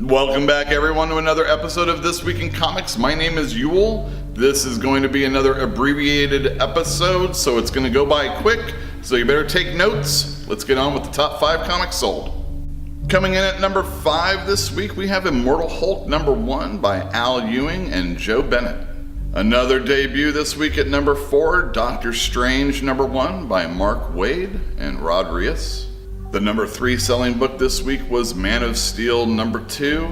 Welcome back everyone to another episode of This Week in Comics. My name is Yule. This is going to be another abbreviated episode, so it's going to go by quick, so you better take notes. Let's get on with the top 5 comics sold. Coming in at number 5 this week, we have Immortal Hulk number 1 by Al Ewing and Joe Bennett. Another debut this week at number 4, Doctor Strange number 1 by Mark Waid and Rod Reis. The number 3 selling book this week was Man of Steel number 2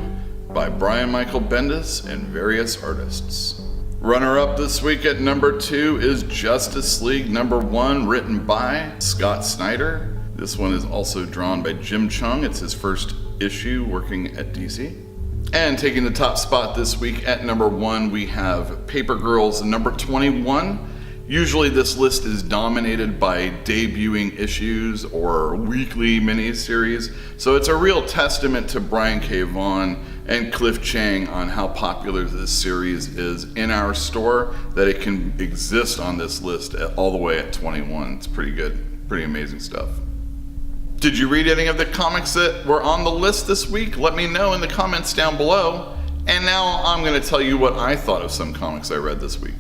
by Brian Michael Bendis and various artists. Runner-up this week at number 2 is Justice League number 1, written by Scott Snyder. This one is also drawn by Jim Chung. It's his first issue working at DC. And taking the top spot this week at number 1, we have Paper Girls number 21. Usually this list is dominated by debuting issues or weekly miniseries, so it's a real testament to Brian K. Vaughan and Cliff Chiang on how popular this series is in our store that it can exist on this list all the way at 21. It's pretty good, pretty amazing stuff. Did you read any of the comics that were on the list this week? Let me know in the comments down below. And now I'm going to tell you what I thought of some comics I read this week.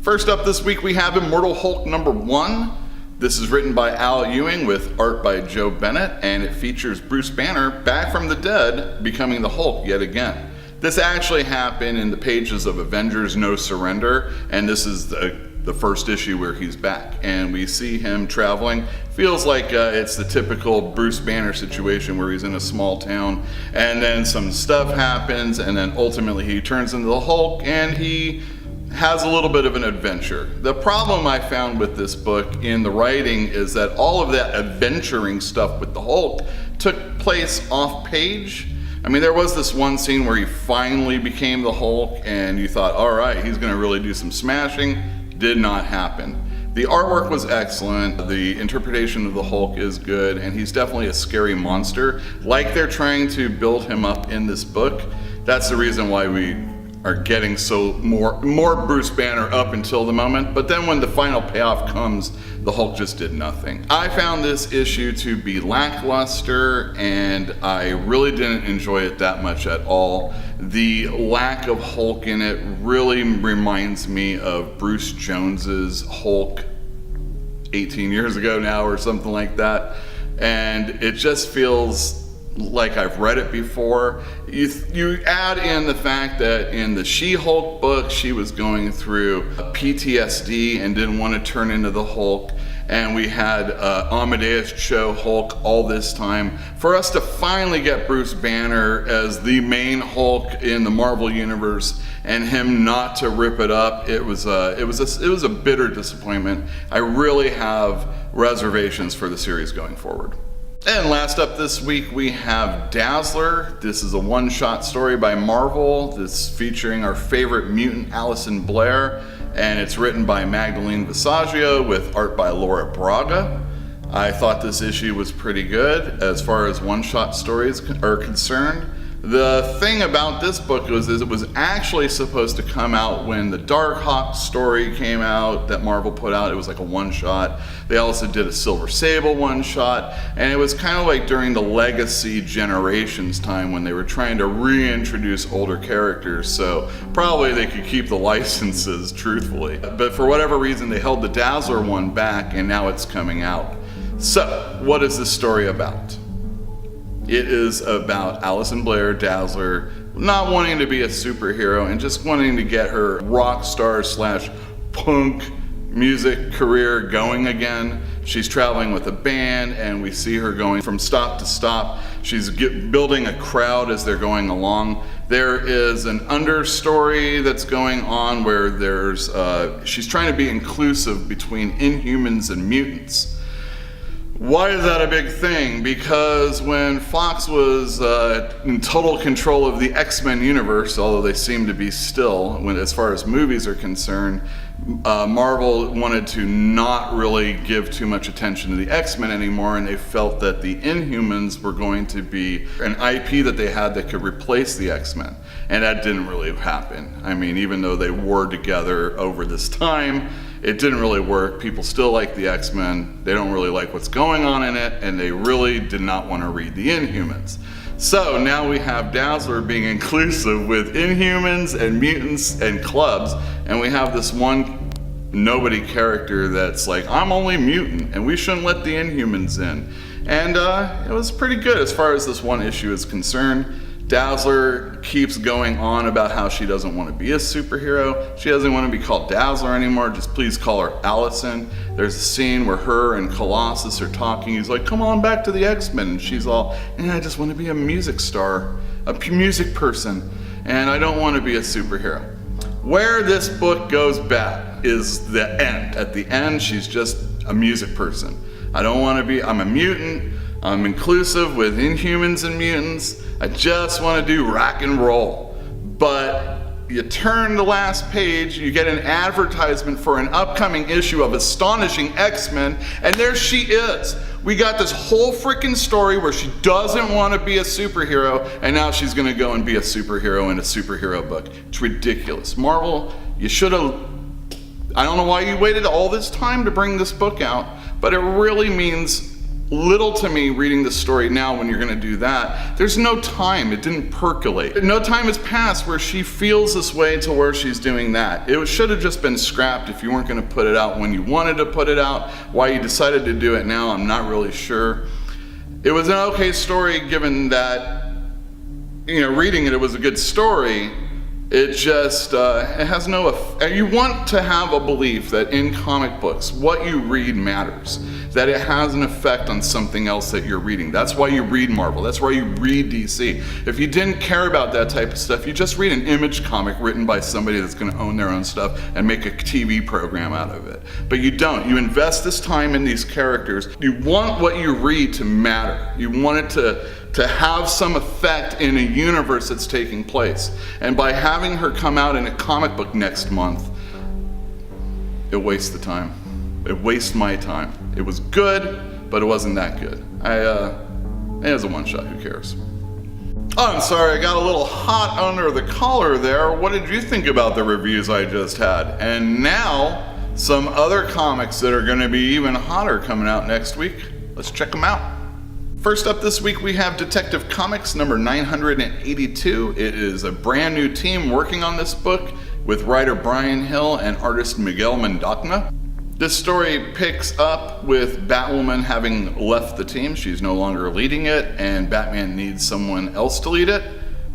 First up this week we have Immortal Hulk number 1. This is written by Al Ewing with art by Joe Bennett, and it features Bruce Banner back from the dead becoming the Hulk yet again. This actually happened in the pages of Avengers No Surrender, and this is the first issue where he's back, and we see him traveling. Feels like it's the typical Bruce Banner situation where he's in a small town and then some stuff happens and then ultimately he turns into the Hulk and he has a little bit of an adventure. The problem I found with this book in the writing is that all of that adventuring stuff with the Hulk took place off page. I mean, there was this one scene where he finally became the Hulk and you thought, all right, he's gonna really do some smashing. Did not happen. The artwork was excellent, the interpretation of the Hulk is good, and he's definitely a scary monster. Like they're trying to build him up in this book. That's the reason why we are getting so more Bruce Banner up until the moment, but then when the final payoff comes, the Hulk just did nothing. I found this issue to be lackluster, and I really didn't enjoy it that much at all. The lack of Hulk in it really reminds me of Bruce Jones's Hulk 18 years ago now or something like that, and it just feels like I've read it before. You add in the fact that in the She-Hulk book, she was going through PTSD and didn't want to turn into the Hulk. And we had Amadeus Cho Hulk all this time. For us to finally get Bruce Banner as the main Hulk in the Marvel Universe and him not to rip it up, it was a bitter disappointment. I really have reservations for the series going forward. And last up this week we have Dazzler. This is a one-shot story by Marvel. This featuring our favorite mutant Allison Blair, and it's written by Magdalene Visaggio with art by Laura Braga. I thought this issue was pretty good as far as one-shot stories are concerned. The thing about this book is it was actually supposed to come out when the Darkhawk story came out that Marvel put out. It was like a one-shot. They also did a Silver Sable one-shot, and it was kind of like during the Legacy Generations time when they were trying to reintroduce older characters, so probably they could keep the licenses, truthfully. But for whatever reason, they held the Dazzler one back, and now it's coming out. So, what is this story about? It is about Allison Blair, Dazzler, not wanting to be a superhero and just wanting to get her rock star / punk music career going again. She's traveling with a band and we see her going from stop to stop. She's building a crowd as they're going along. There is an understory that's going on where she's trying to be inclusive between Inhumans and mutants. Why is that a big thing? Because when Fox was in total control of the X-Men universe, although they seem to be still, as far as movies are concerned, Marvel wanted to not really give too much attention to the X-Men anymore, and they felt that the Inhumans were going to be an IP that they had that could replace the X-Men. And that didn't really happen. I mean, even though they were together over this time, it didn't really work. People still like the X-Men. They don't really like what's going on in it, and they really did not want to read the Inhumans. So now we have Dazzler being inclusive with Inhumans and mutants and clubs, and we have this one nobody character that's like, I'm only mutant and we shouldn't let the Inhumans in. And it was pretty good as far as this one issue is concerned. Dazzler keeps going on about how she doesn't want to be a superhero. She doesn't want to be called Dazzler anymore. Just please call her Allison. There's a scene where her and Colossus are talking. He's like, come on back to the X-Men. And she's all, I just want to be a music star, a music person, and I don't want to be a superhero. Where this book goes bad is the end. At the end, she's just a music person. I'm a mutant. I'm inclusive with Inhumans and mutants. I just want to do rock and roll. But you turn the last page, you get an advertisement for an upcoming issue of Astonishing X-Men, and there she is. We got this whole freaking story where she doesn't want to be a superhero, and now she's going to go and be a superhero in a superhero book. It's ridiculous. Marvel, you should have... I don't know why you waited all this time to bring this book out, but it really means little to me reading the story now when you're going to do that. There's no time. It didn't percolate. No time has passed where she feels this way to where she's doing that. It should have just been scrapped if you weren't going to put it out when you wanted to put it out. Why you decided to do it now, I'm not really sure. It was an okay story given that, reading it was a good story. It just, it has no, you want to have a belief that in comic books, what you read matters, that it has an effect on something else that you're reading. That's why you read Marvel, that's why you read DC. If you didn't care about that type of stuff, you just read an Image comic written by somebody that's gonna own their own stuff and make a TV program out of it. But you don't, you invest this time in these characters. You want what you read to matter. You want it to have some effect in a universe that's taking place. And by having her come out in a comic book next month, it wastes the time. It wastes my time. It was good, but it wasn't that good. It was a one-shot, who cares? Oh, I'm sorry, I got a little hot under the collar there. What did you think about the reviews I just had? And now, some other comics that are gonna be even hotter coming out next week. Let's check them out. First up this week, we have Detective Comics number 982. It is a brand new team working on this book with writer Brian Hill and artist Miguel Mendocna. This story picks up with Batwoman having left the team. She's no longer leading it, and Batman needs someone else to lead it.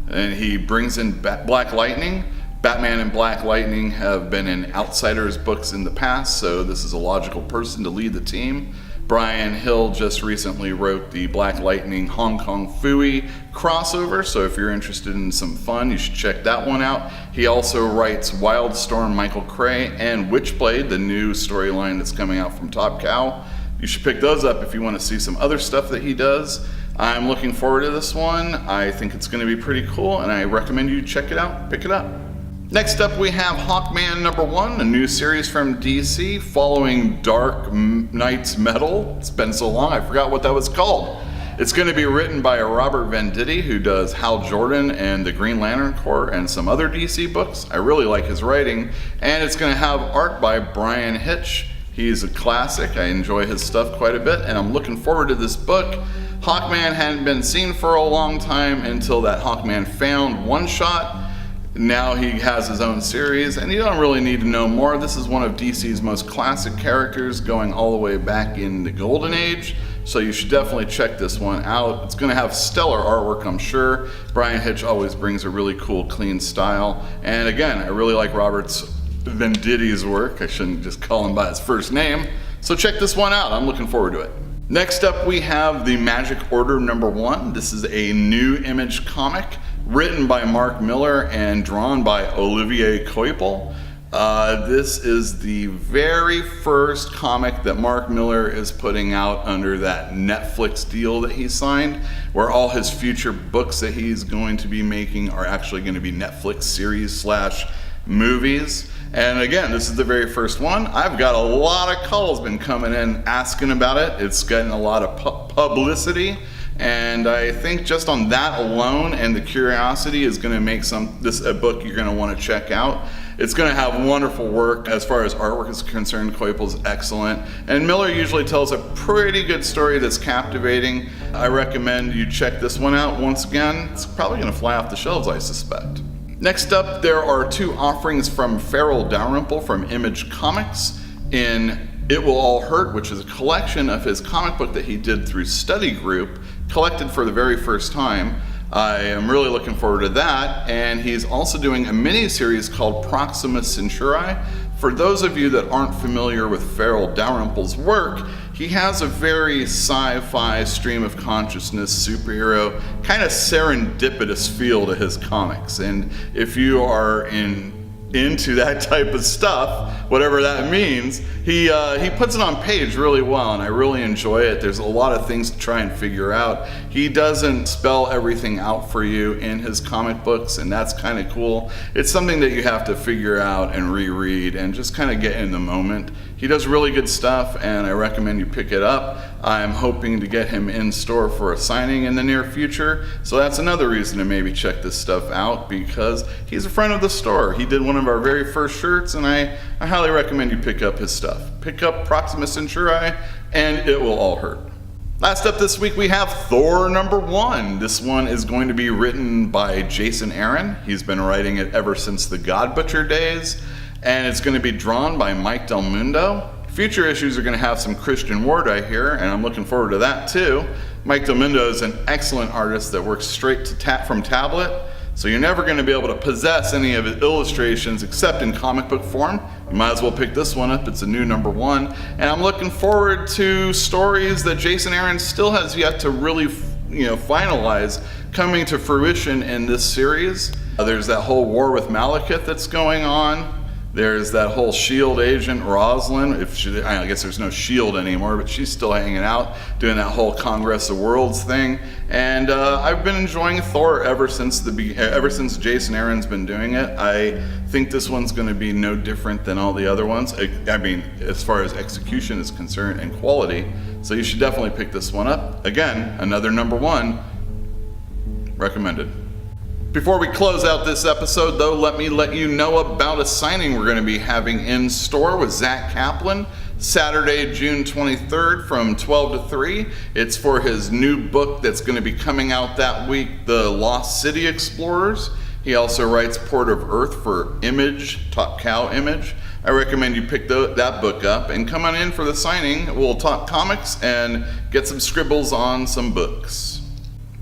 And he brings in Black Lightning. Batman and Black Lightning have been in Outsiders books in the past, so this is a logical person to lead the team. Brian Hill just recently wrote the Black Lightning Hong Kong Phooey crossover, so if you're interested in some fun, you should check that one out. He also writes Wildstorm, Michael Cray, and Witchblade, the new storyline that's coming out from Top Cow. You should pick those up if you want to see some other stuff that he does. I'm looking forward to this one. I think it's going to be pretty cool, and I recommend you check it out, pick it up. Next up, we have Hawkman number 1, a new series from DC following Dark Knight's Metal. It's been so long, I forgot what that was called. It's going to be written by Robert Venditti, who does Hal Jordan and the Green Lantern Corps and some other DC books. I really like his writing. And it's going to have art by Brian Hitch. He's a classic. I enjoy his stuff quite a bit, and I'm looking forward to this book. Hawkman hadn't been seen for a long time until that Hawkman Found one-shot. Now he has his own series, and you don't really need to know more. This is one of DC's most classic characters, going all the way back in the Golden Age, so you should definitely check this one out. It's going to have stellar artwork, I'm sure. Brian Hitch always brings a really cool, clean style, and again, I really like Robert's Venditti's work. I shouldn't just call him by his first name, so check this one out. I'm looking forward to it. Next up, we have the Magic Order number 1. This is a new Image comic written by Mark Miller and drawn by Olivier Coipel. This is the very first comic that Mark Miller is putting out under that Netflix deal that he signed, where all his future books that he's going to be making are actually going to be Netflix series / movies. And again, this is the very first one. I've got a lot of calls been coming in asking about it. It's getting a lot of publicity. And I think just on that alone and the curiosity is going to make this a book you're going to want to check out. It's going to have wonderful work as far as artwork is concerned. Coipel's excellent. And Miller usually tells a pretty good story that's captivating. I recommend you check this one out. Once again, it's probably going to fly off the shelves, I suspect. Next up, there are 2 offerings from Farrell Dalrymple from Image Comics in It Will All Hurt, which is a collection of his comic book that he did through Study Group, collected for the very first time. I am really looking forward to that. And he's also doing a mini-series called Proxima Centauri. For those of you that aren't familiar with Farrell Dalrymple's work, he has a very sci-fi stream of consciousness, superhero, kind of serendipitous feel to his comics. And if you are into that type of stuff, whatever that means, he puts it on page really well, and I really enjoy it. There's a lot of things to try and figure out. He doesn't spell everything out for you in his comic books, and that's kind of cool. It's something that you have to figure out and reread and just kind of get in the moment. He does really good stuff, and I recommend you pick it up. I'm hoping to get him in store for a signing in the near future, so that's another reason to maybe check this stuff out, because he's a friend of the store. He did one of our very first shirts, and I highly recommend you pick up his stuff. Pick up Proxima Centauri, and It Will All Hurt. Last up this week, we have Thor #1. This one is going to be written by Jason Aaron. He's been writing it ever since the God Butcher days, and it's going to be drawn by Mike Del Mundo. Future issues are going to have some Christian Ward, I hear, and I'm looking forward to that too. Mike Del Mundo is an excellent artist that works straight to from tablet, so you're never going to be able to possess any of his illustrations except in comic book form. You might as well pick this one up. It's a new #1, and I'm looking forward to stories that Jason Aaron still has yet to really finalize coming to fruition in this series. There's that whole war with Malekith that's going on. There's that whole S.H.I.E.L.D. agent, Rosalind. I guess there's no S.H.I.E.L.D. anymore, but she's still hanging out, doing that whole Congress of Worlds thing. And I've been enjoying Thor ever since Jason Aaron's been doing it. I think this one's going to be no different than all the other ones. I mean, as far as execution is concerned and quality. So you should definitely pick this one up. Again, another #1. Recommended. Before we close out this episode, though, let me let you know about a signing we're going to be having in store with Zach Kaplan, Saturday, June 23rd from 12 to 3. It's for his new book that's going to be coming out that week, The Lost City Explorers. He also writes Port of Earth for Image, Top Cow Image. I recommend you pick that book up and come on in for the signing. We'll talk comics and get some scribbles on some books.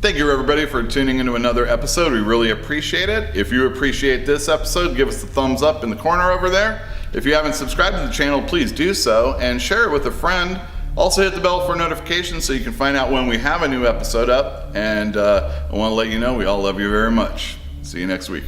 Thank you, everybody, for tuning into another episode. We really appreciate it. If you appreciate this episode, give us the thumbs up in the corner over there. If you haven't subscribed to the channel, please do so and share it with a friend. Also hit the bell for notifications so you can find out when we have a new episode up. And I want to let you know we all love you very much. See you next week.